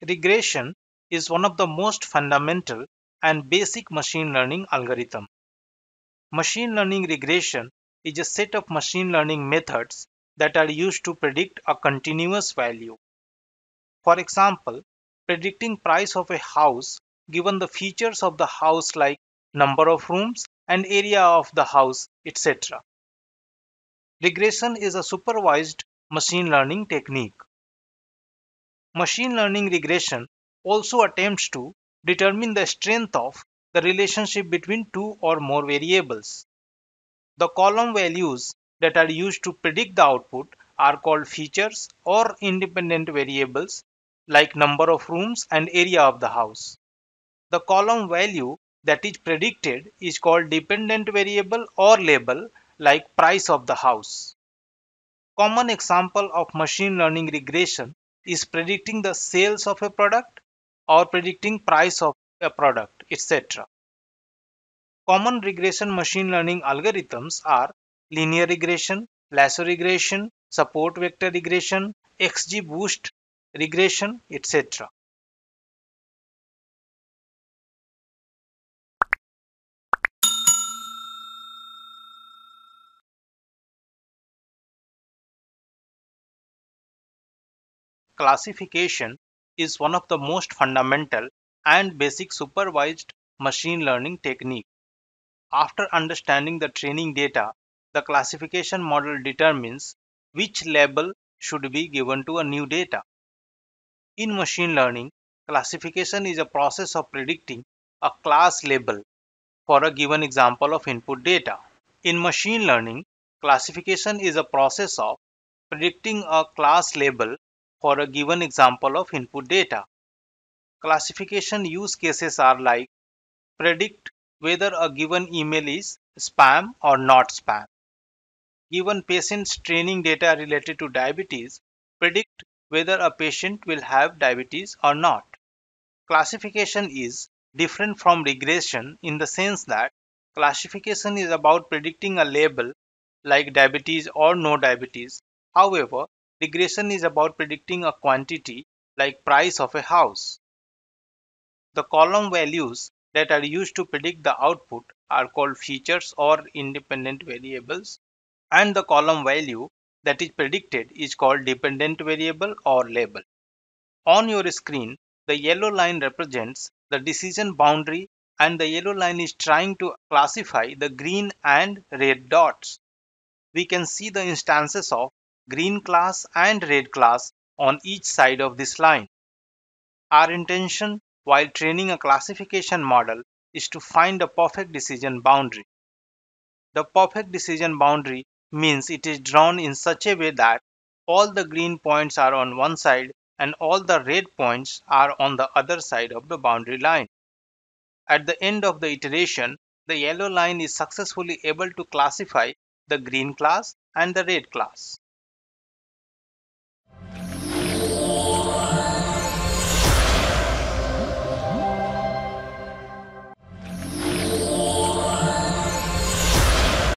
Regression is one of the most fundamental and basic machine learning algorithm. Machine learning regression is a set of machine learning methods that are used to predict a continuous value. For example, predicting price of a house given the features of the house like number of rooms and area of the house, etc. Regression is a supervised machine learning technique. Machine learning regression also attempts to determine the strength of the relationship between two or more variables. The column values that are used to predict the output are called features or independent variables like number of rooms and area of the house. The column value that is predicted is called dependent variable or label like price of the house. Common example of machine learning regression is predicting the sales of a product or predicting price of a product, etc. Common regression machine learning algorithms are linear regression, lasso regression, support vector regression, XGBoost regression, etc. Classification is one of the most fundamental and basic supervised machine learning technique. After understanding the training data, the classification model determines which label should be given to a new data. In machine learning, classification is a process of predicting a class label for a given example of input data. In machine learning, classification is a process of predicting a class label for a given example of input data. Classification use cases are like predict whether a given email is spam or not spam. Given patient's training data related to diabetes, predict whether a patient will have diabetes or not. Classification is different from regression in the sense that classification is about predicting a label like diabetes or no diabetes. However, regression is about predicting a quantity like price of a house. The column values that are used to predict the output are called features or independent variables, and the column value that is predicted is called dependent variable or label. On your screen, the yellow line represents the decision boundary and the yellow line is trying to classify the green and red dots. We can see the instances of green class and red class on each side of this line. Our intention while training a classification model is to find a perfect decision boundary. The perfect decision boundary means it is drawn in such a way that all the green points are on one side and all the red points are on the other side of the boundary line. At the end of the iteration, the yellow line is successfully able to classify the green class and the red class.